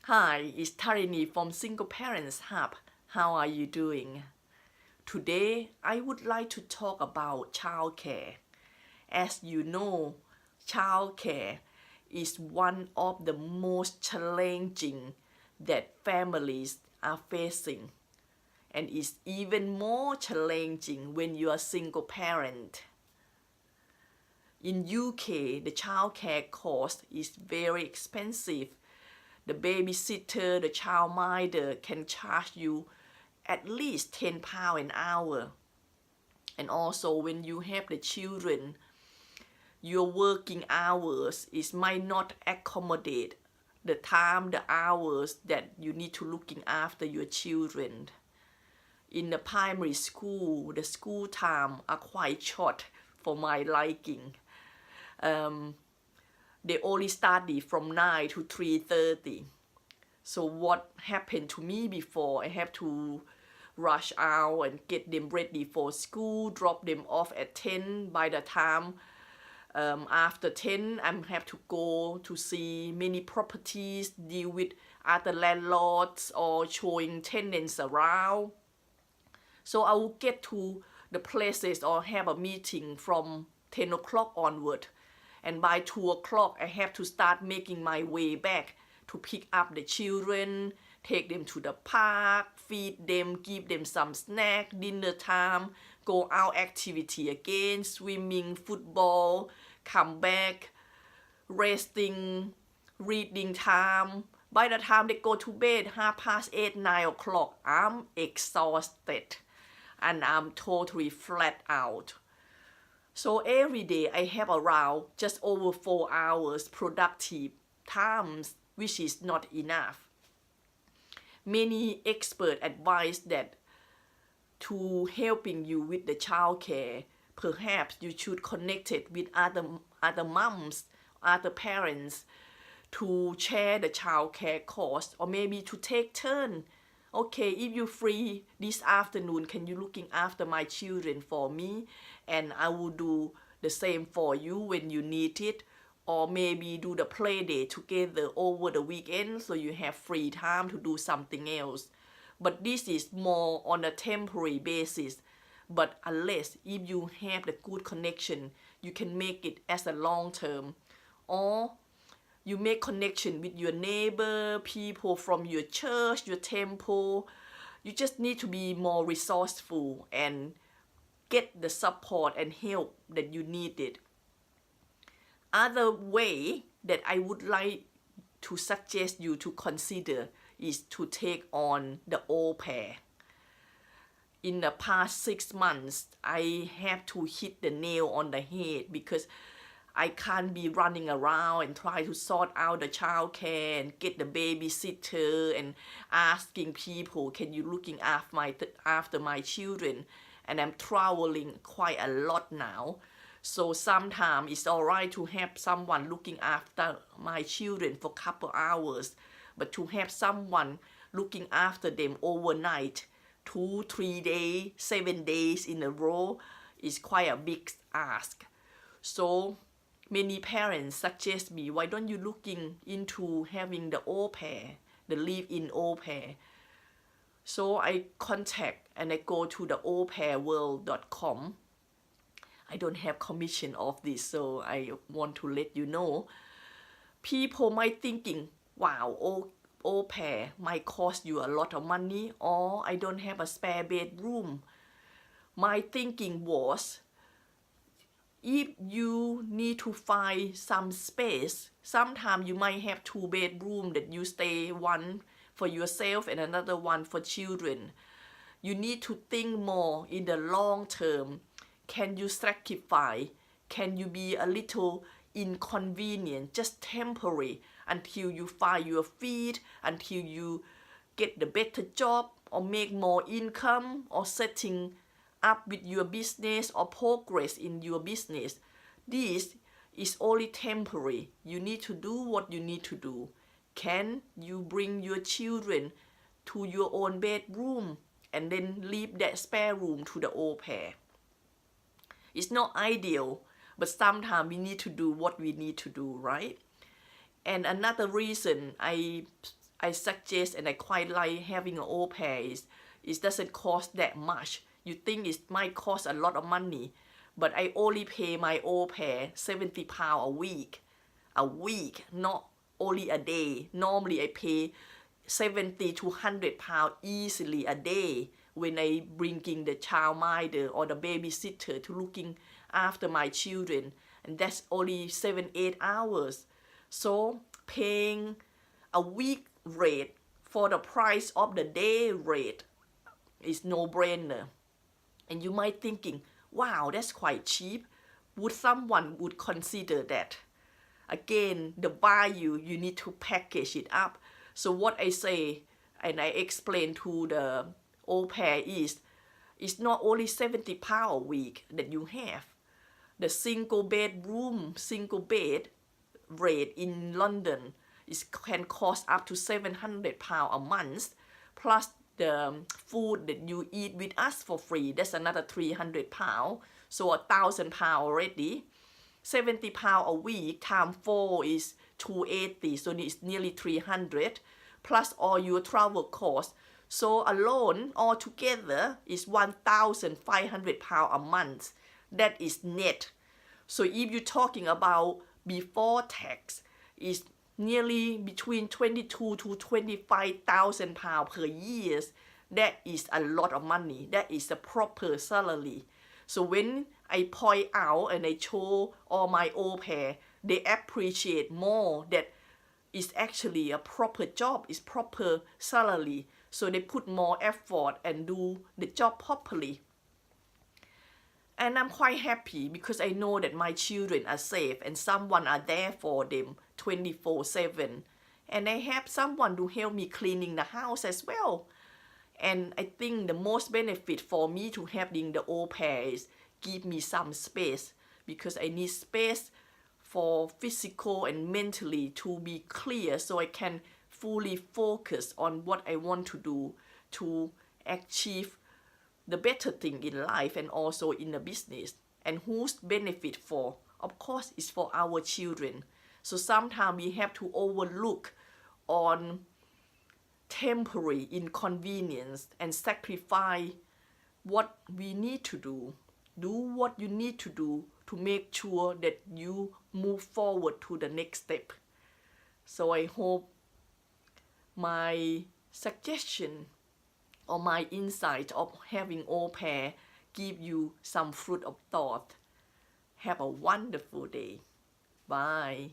Hi, it's Tarinee from Single Parents Hub. How are you doing? Today, I would like to talk about childcare. As you know, childcare is one of the most challenging that families are facing, and is even more challenging when you are a single parent. In UK, the childcare cost is very expensive. The babysitter, the childminder can charge you at least £10 an hour. And also when you have the children, your working hours might not accommodate the time, the hours that you need to looking after your children. In the primary school, the school time are quite short for my liking. They only study from 9 to 3:30. So what happened to me before, I have to rush out and get them ready for school, drop them off at 10. By the time after 10, I have to go to see many properties, deal with other landlords or showing tenants around. So I will get to the places or have a meeting from 10 o'clock onward. And by 2 o'clock, I have to start making my way back to pick up the children, take them to the park, feed them, give them some snack, dinner time, go out activity again, swimming, football, come back, resting, reading time. By the time they go to bed, 8:30, 9 o'clock, I'm exhausted and I'm totally flat out. So every day I have around just over 4 hours productive times, which is not enough. Many experts advise that to helping you with the childcare, perhaps you should connect it with other moms, other parents to share the childcare cost, or maybe to take turn. Okay, if you're free this afternoon, can you looking after my children for me? And I will do the same for you when you need it. Or maybe do the play day together over the weekend so you have free time to do something else. But this is more on a temporary basis. But unless if you have the good connection, you can make it as a long term. Or you make connection with your neighbor, people from your church, your temple. You just need to be more resourceful and get the support and help that you needed. Other way that I would like to suggest you to consider is to take on the Aupair. In the past 6 months, I have to hit the nail on the head because I can't be running around and try to sort out the childcare and get the babysitter and asking people, can you looking after my children? And I'm traveling quite a lot now. So sometimes it's alright to have someone looking after my children for a couple hours, but to have someone looking after them overnight, 2, 3 days, 7 days in a row is quite a big ask. So many parents suggest me, why don't you looking into having the Aupair, the live-in Aupair? So I contact and I go to the aupairworld.com. I don't have commission of this, so I want to let you know. People might thinking, wow, Aupair might cost you a lot of money, or I don't have a spare bedroom. My thinking was, if you need to find some space, sometimes you might have 2 bedrooms that you stay, one for yourself and another one for children. You need to think more in the long term. Can you sacrifice? Can you be a little inconvenient, just temporary, until you find your feet, until you get the better job or make more income or setting up with your business or progress in your business? This is only temporary. You need to do what you need to do. Can you bring your children to your own bedroom and then leave that spare room to the Aupair? It's not ideal, but sometimes we need to do what we need to do, right? And another reason I I suggest and I quite like having an au pair is it doesn't cost that much. You think it might cost a lot of money, but I only pay my au pair £70 a week, not only a day. Normally I pay 70 to £100 easily a day when I bringing the childminder or the babysitter to looking after my children, and that's only 7-8 hours. So paying a week rate for the price of the day rate is no-brainer. And you might thinking, wow, that's quite cheap. Would someone would consider that? Again, the value, you need to package it up. So what I say and I explain to the au pair is, it's not only £70 a week that you have. The single bed rate in London can cost up to £700 a month, plus the food that you eat with us for free, that's another £300, so £1,000 already. £70 a week times 4 is 280, so it's nearly 300, plus all your travel costs. So alone, altogether, is £1,500 a month. That is net. So if you're talking about before tax, is nearly between 22 to 25,000 pounds per year. That is a lot of money. That is a proper salary. So when I point out and I show all my au pair, they appreciate more that it's actually a proper job, it's proper salary. So they put more effort and do the job properly. And I'm quite happy because I know that my children are safe and someone are there for them 24/7. And I have someone to help me cleaning the house as well. And I think the most benefit for me to having the au pair is give me some space, because I need space for physical and mentally to be clear so I can fully focus on what I want to do to achieve the better thing in life and also in the business. And whose benefit for? Of course, it's for our children. So sometimes we have to overlook on temporary inconvenience and sacrifice what we need to do. Do what you need to do to make sure that you move forward to the next step. So I hope my suggestion or my insight of having au pair give you some fruit of thought. Have a wonderful day. Bye.